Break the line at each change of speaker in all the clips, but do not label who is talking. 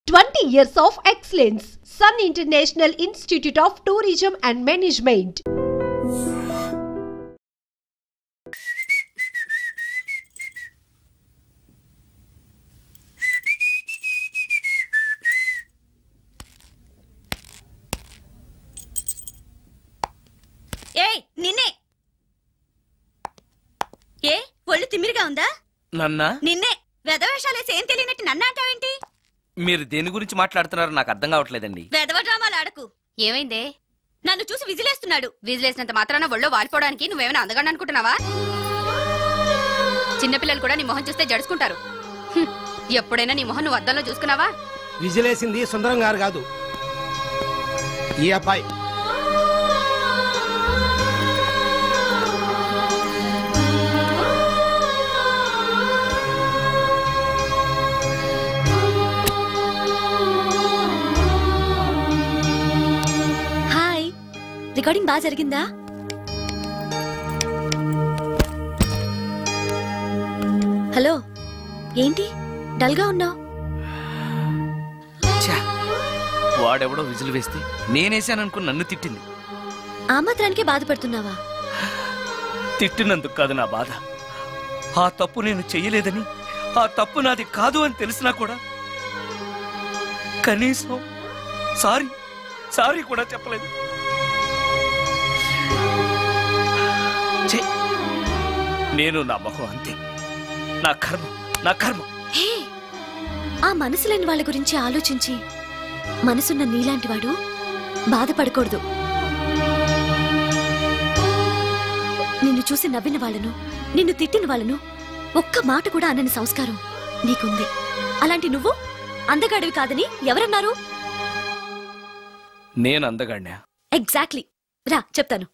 20 years of excellence. Sun International Institute of Tourism and Management.
నిన్నే ఏ ఒళ్ళు తిమ్మిరిగా ఉందా? నిన్నే వెధవేషాలేసి ఏం తెలియనట్టు నన్ను అంటావేంటి?
మీరు దేని గురించి మాట్లాడుతున్నారో నాకు అర్థం కావట్లేదండి.
వెధవ డ్రామాలు ఆడకు. ఏమైందే? నన్ను చూసి విజిలేస్తున్నాడు. విజిలేసినంత మాత్రాన ఒళ్ళో వాలిపోవడానికి నువ్వేమైనా అందగాడు అనుకుంటున్నావా? చిన్నపిల్లలు కూడా నీ మొహం చూస్తే జడుచుకుంటారు. ఎప్పుడైనా నీ మొహం నువ్వు అద్దంలో చూసుకున్నావా?
విజిలేసింది సుందరం గారు కాదు, ఈ అబ్బాయి.
రికార్డింగ్ బాగా జరిగిందా? హలో, ఏంటి డల్ గా ఉన్నావు?
వాడెవడో విజిల్ వేస్తే నేనేసాననుకుని నన్ను తిట్టింది.
ఆ మాత్రానికే బాధపడుతున్నావా?
తిట్టినందుకు కాదు నా బాధ. ఆ తప్పు నేను చెయ్యలేదని, ఆ తప్పు నాది కాదు అని తెలిసినా కూడా కనీసం సారీ కూడా చెప్పలేదు. నేను నా మొహం అంతే. నా కర్మ.
ఆ మనసు లేని వాళ్ళ గురించి ఆలోచించి మనసున్న నీలాంటి వాడు బాధపడకూడదు. నిన్ను చూసి నవ్విన వాళ్ళను, నిన్ను తిట్టిన వాళ్ళను ఒక్క మాట కూడా అనని సంస్కారం నీకుంది. అలాంటి నువ్వు అందగాడివి కాదని ఎవరన్నారు?
నేను అందగాడినా?
ఎగ్జాక్ట్లీ. రా చెప్తాను.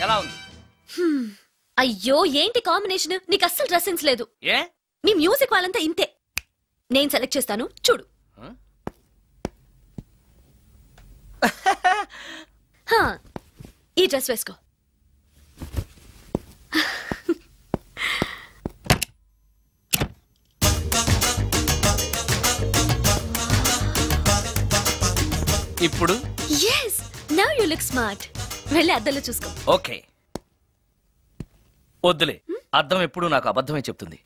ఎలా ఉంది?
అయ్యో, ఏంటి కాంబినేషన్? నీకు అస్సలు డ్రెస్ సెన్స్ లేదు.
ఏ?
మీ మ్యూజిక్ వాళ్ళంతా ఇంతే. నేను సెలెక్ట్ చేస్తాను, చూడు. ఈ డ్రెస్ వేసుకో.
ఇప్పుడు
yes, now you look smart. వెళ్ళి అద్దంలో చూసుకో.
ఓకే. వద్దులే, అద్దం ఎప్పుడు నాకు అబద్ధమే చెప్తుంది.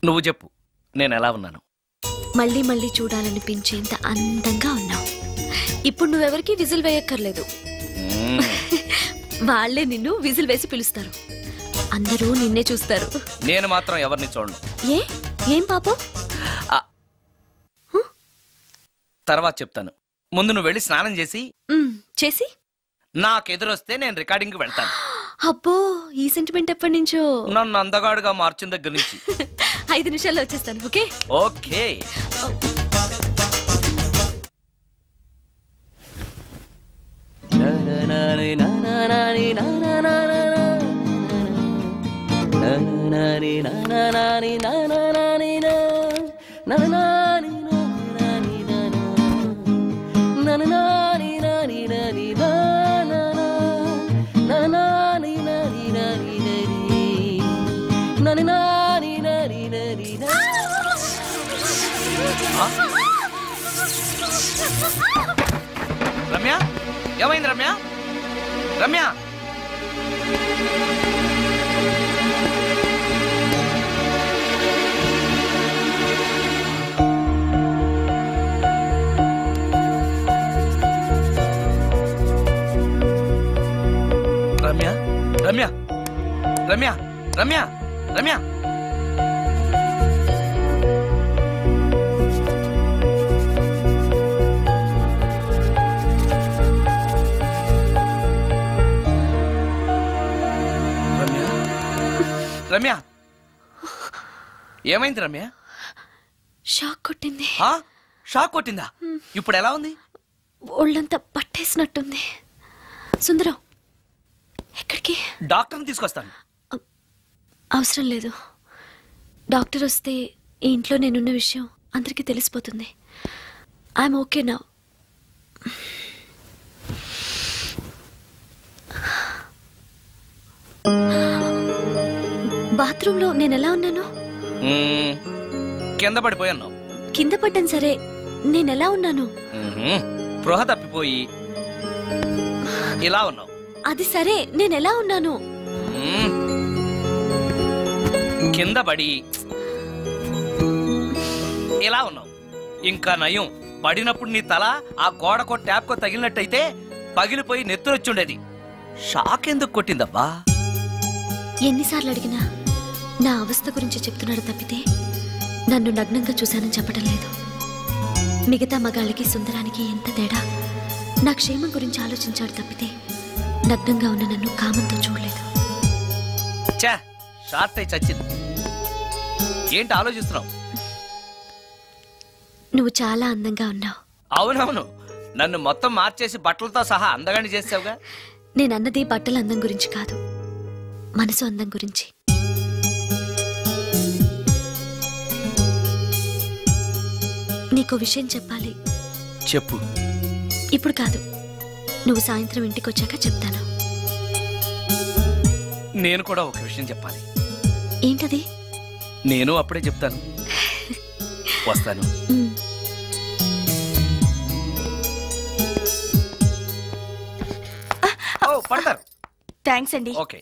నువ్వు చెప్పు, నేను ఎలా ఉన్నాను?
మళ్ళీ మళ్ళీ చూడాలనిపించేంత అందంగా ఉన్నావు. ఇప్పుడు నువ్వెవరికి విజిల్ వేయక్కర్లేదు. వాళ్లే నిన్ను విజిల్ వేసి పిలుస్తారు. అందరూ నిన్నే చూస్తారు.
నేను మాత్రం ఎవరిని చూడను.
ఏం పాపం?
తర్వాత చెప్తాను. ముందు నువ్వు వెళ్ళి స్నానం చేసి నాకెదురొస్తే నేను రికార్డింగ్ కి వెళ్తాను.
అబ్బో, ఈ సెంటిమెంట్ ఎప్పటి నుంచో?
నన్ను అందగాడుగా మార్చిన దగ్గర నుంచి.
5 నిమిషాల్లో వచ్చేస్తాను. Okay
okay. రమ్య, ఏమైంది రమ్య? రమ్య, రమ్య, రమ్య, రమ్య, రమ్య, రమ్య. రమ్య, ఏమైంది రమ్య?
షాక్ కొట్టింది.
షాక్ కొట్టిందా? ఇప్పుడు ఎలా ఉంది?
ఒళ్ళంతా పట్టేసినట్టుంది. సుందరం, ఎక్కడికి?
డాక్టర్ని తీసుకొస్తాను.
అవసరం లేదు. డాక్టర్ వస్తే ఈ ఇంట్లో నేనున్న విషయం అందరికీ తెలిసిపోతుంది. I'm okay now. బాత్రూంలో నేను ఎలా ఉన్నాను?
కింద పడిపోయాను.
కింద పడ్డాను సరే, నేను ఎలా ఉన్నాను?
స్పృహ తప్పిపోయి ఇలా ఉన్నావు.
అది సరే, నేను ఎలా ఉన్నాను?
కింద పడి ఇలా ఉన్నావు. ఇంకా నయం, పడినప్పుడు నీ తల ఆ గోడకో ట్యాప్కో తగిలినట్టయితే పగిలిపోయి నెత్తురొచ్చుండేది. షాక్ ఎందుకు కొట్టిందబ్బా?
ఎన్నిసార్లు అడిగినా నా అవస్థ గురించి చెప్తున్నాడు తప్పితే నన్ను నగ్నంగా చూశానని చెప్పడం లేదు. మిగతా మగాళ్ళకి సుందరానికి ఎంత తేడా. నా క్షేమం గురించి ఆలోచించాడు తప్పితే నగ్నంగా ఉన్న నన్ను కామంతో చూడలేదు.
షార్ట్ అయి చచ్చింది. ఏంటి ఆలోచిస్తున్నావు?
నువ్వు చాలా అందంగా ఉన్నావు.
అవునవును, నన్ను మొత్తం మార్చేసి బట్టలతో సహా అందగాని చేసావుగా.
నేనన్నది బట్టల అందం గురించి కాదు, మనసు అందం గురించి. నీకో విషయం చెప్పాలి.
చెప్పు.
ఇప్పుడు కాదు, నువ్వు సాయంత్రం ఇంటికి వచ్చాక చెప్తాను.
నేను కూడా ఒక విషయం చెప్పాలి.
ఏంటది?
నేను అప్పుడే చెప్తాను. వస్తాను. పడతారు.
థ్యాంక్స్ అండి.
ఓకే.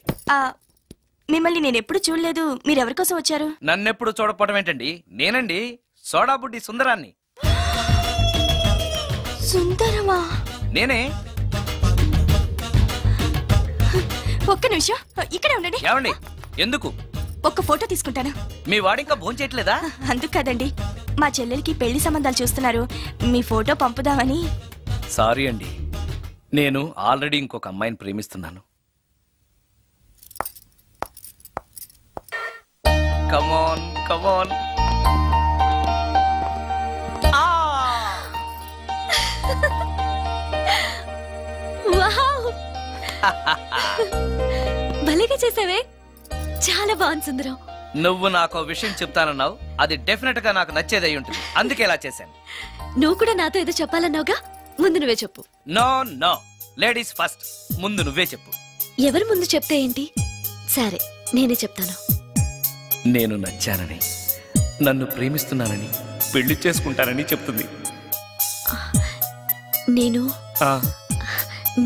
మిమ్మల్ని నేను ఎప్పుడు చూడలేదు. మీరెవరి కోసం వచ్చారు?
నన్నెప్పుడు చూడకపోవడం ఏంటండి? నేనండి, సోడా బుడ్డి సుందరాన్ని.
సుందరమా?
నేనే.
ఒక్క నిమిషం ఇక్కడే ఉండండి.
ఏమండి? ఎందుకు?
ఒక్క ఫోటో తీసుకుంటాను.
మీ వాడింకా భోంచేయట్లేదా?
అందుకు కదండి, మా చెల్లెలికి పెళ్లి సంబంధాలు చూస్తున్నారు. మీ ఫోటో పంపుదామని.
సారీ అండి, నేను ఆల్రెడీ ఇంకొక అమ్మాయిని ప్రేమిస్తున్నాను. కమాన్ కమాన్.
భలేగా చేసావే, చాలా బాగుంది సుందరం.
నువ్వు నాకు విషయం చెప్తానన్నావు, అది డెఫినెట్ గా నాకు నచ్చేదై ఉంటుంది, అందుకే ఇలా చేశాను.
నువ్వు కూడా నాతో ఏదో చెప్పాలన్నావుగా, ముందు నువ్వే చెప్పు.
No no, ladies first. ముందు నువ్వే చెప్పు.
ఎవరి ముందు చెప్తే ఏంటి? సరే, నేనే చెప్తాను.
నేను నచ్చానని, నన్ను ప్రేమిస్తున్నానని, పెళ్లి చేసుకుంటానని చెప్తుంది.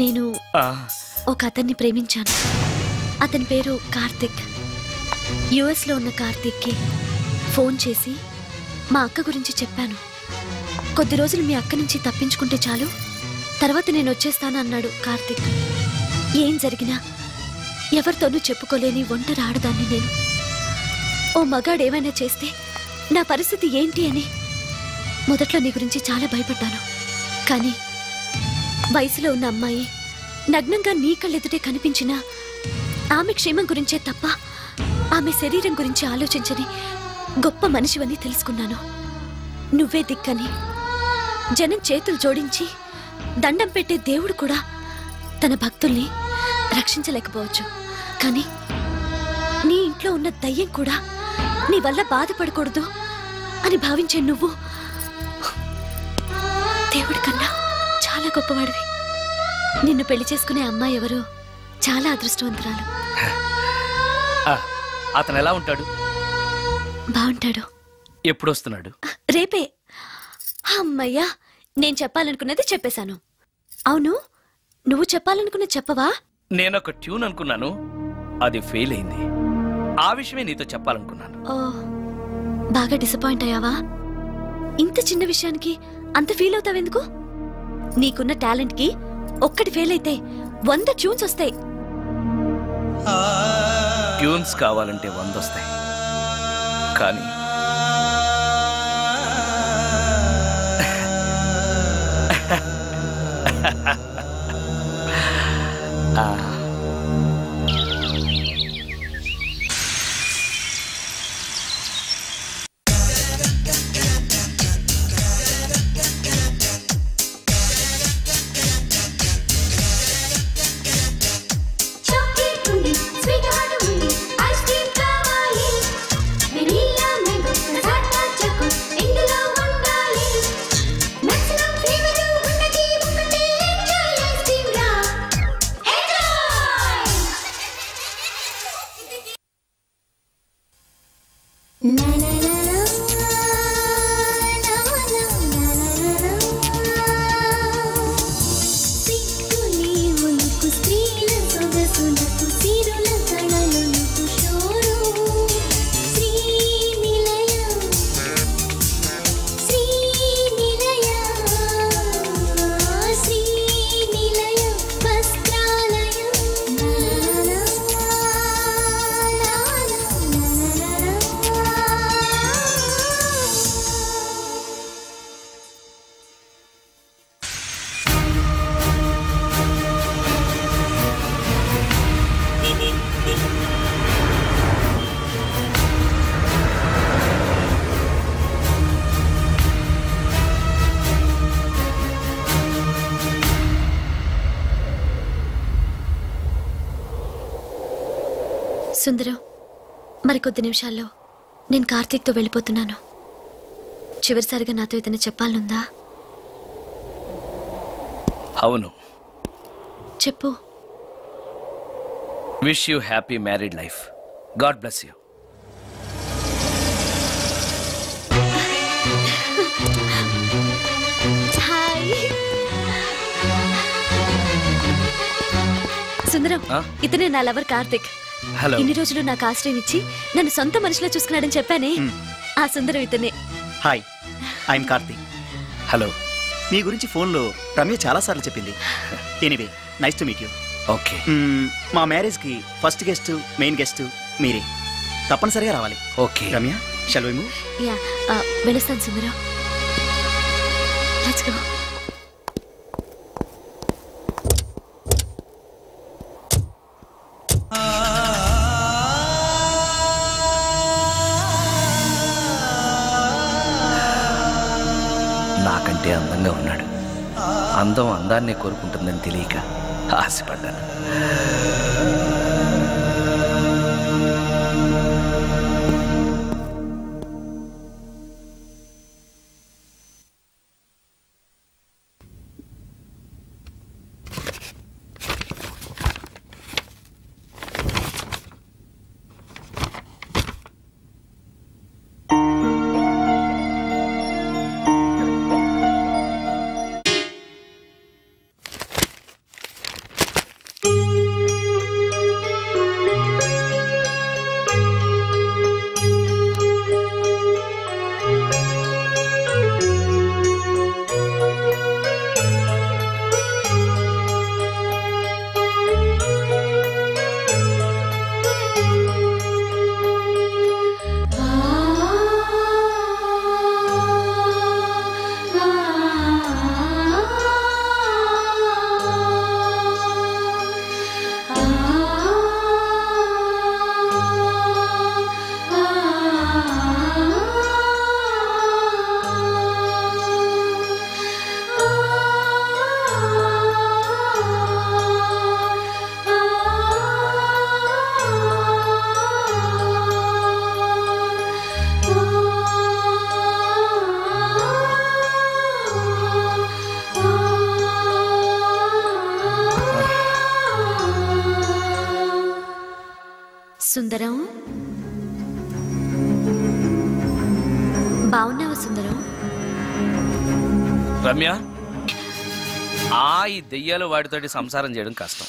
నేను ఒక అతన్ని ప్రేమించాను. అతని పేరు కార్తిక్. యుఎస్ లో ఉన్న కార్తిక్కి ఫోన్ చేసి మా అక్క గురించి చెప్పాను. కొద్ది రోజులు మీ అక్క నుంచి తప్పించుకుంటే చాలు, తర్వాత నేను వచ్చేస్తాను అన్నాడు కార్తిక్. ఏం జరిగినా ఎవరితోనూ చెప్పుకోలేని ఒంటరి ఆడదాన్ని నేను. ఓ మగాడు ఏమైనా చేస్తే నా పరిస్థితి ఏంటి అని మొదట్లో నీ గురించి చాలా భయపడ్డాను. కానీ వయసులో ఉన్న అమ్మాయి నగ్నంగా నీ కళ్ళెదుటే కనిపించినా ఆమె క్షేమం గురించే తప్ప ఆమె శరీరం గురించి ఆలోచించని గొప్ప మనిషివని తెలుసుకున్నాను. నువ్వే దిక్కని. జనం చేతులు జోడించి దండం పెట్టే దేవుడు కూడా తన భక్తుల్ని రక్షించలేకపోవచ్చు, కానీ నీ ఇంట్లో ఉన్న దయ్యం కూడా నీ వల్ల బాధపడకూడదు అని భావించే నువ్వు దేవుడి కన్నా చాలా గొప్పవాడివి. నిన్ను పెళ్లి చేసుకునే అమ్మాయి ఎవరో చాలా అదృష్టవంతురాలు.
అతను ఎలా ఉంటాడు?
బాగుంటాడు.
ఎప్పుడు వస్తున్నాడు?
రేపే. అమ్మయ్యా, నేను చెప్పాలనుకున్నది చెప్పేశాను. అవును, నువ్వు చెప్పాలనుకున్నది చెప్పవా?
నేనొక ట్యూన్ అనుకున్నాను, అది ఫెయిల్ అయింది. ఆ విషయమే నీతో చెప్పాలనుకున్నాను.
ఓ, బాగా డిసప్పాయింట్ అయ్యావా? ఇంత చిన్న విషయానికి అంత ఫీల్ అవుతావెందుకు? నీకున్న టాలెంట్ కి ఒక్కటి ఫెయిల్ అయితే 100 ట్యూన్స్ వస్తాయి.
ట్యూన్స్ కావాలంటే 100 వస్తాయి, కానీ
సుందరం, మరికొద్ది నిమిషాల్లో నేను కార్తీక్తో వెళ్ళిపోతున్నాను. చివరిసారిగా నాతో ఏదైనా చెప్పాలనుందా?
అవును,
చెప్పు.
Wish you happy married life. God bless you.
Hi సుందరం, ఇతనే నా లవర్ కార్తిక్.
హలో.
ఇన్ని రోజులు నాకు ఆశ్రయం ఇచ్చి నన్ను సొంత మనిషిలో చూసుకున్నాడని చెప్పానే, ఆ సుందరం ఇతనే.
Hi, I'm Karthik.
హలో.
మీ గురించి ఫోన్లో రమ్య చాలాసార్లు చెప్పింది. Anyway, nice to meet you.
Okay.
మా మ్యారేజ్కి ఫస్ట్ గెస్ట్, మెయిన్ గెస్ట్ మీరే. తప్పనిసరిగా రావాలి.
Okay
Ramya, shall we move?
Yeah, వెళ్ళొస్తాను సుందరం. Let's go.
నాకంటే అందంగా ఉన్నాడు. అందం అందాన్ని కోరుకుంటుందని తెలియక ఆశపడ్డాను.
సుందరం, బాగున్నావా సుందరం?
రమ్య, ఈ దెయ్యాలు వాడితోటి సంసారం చేయడం కష్టం.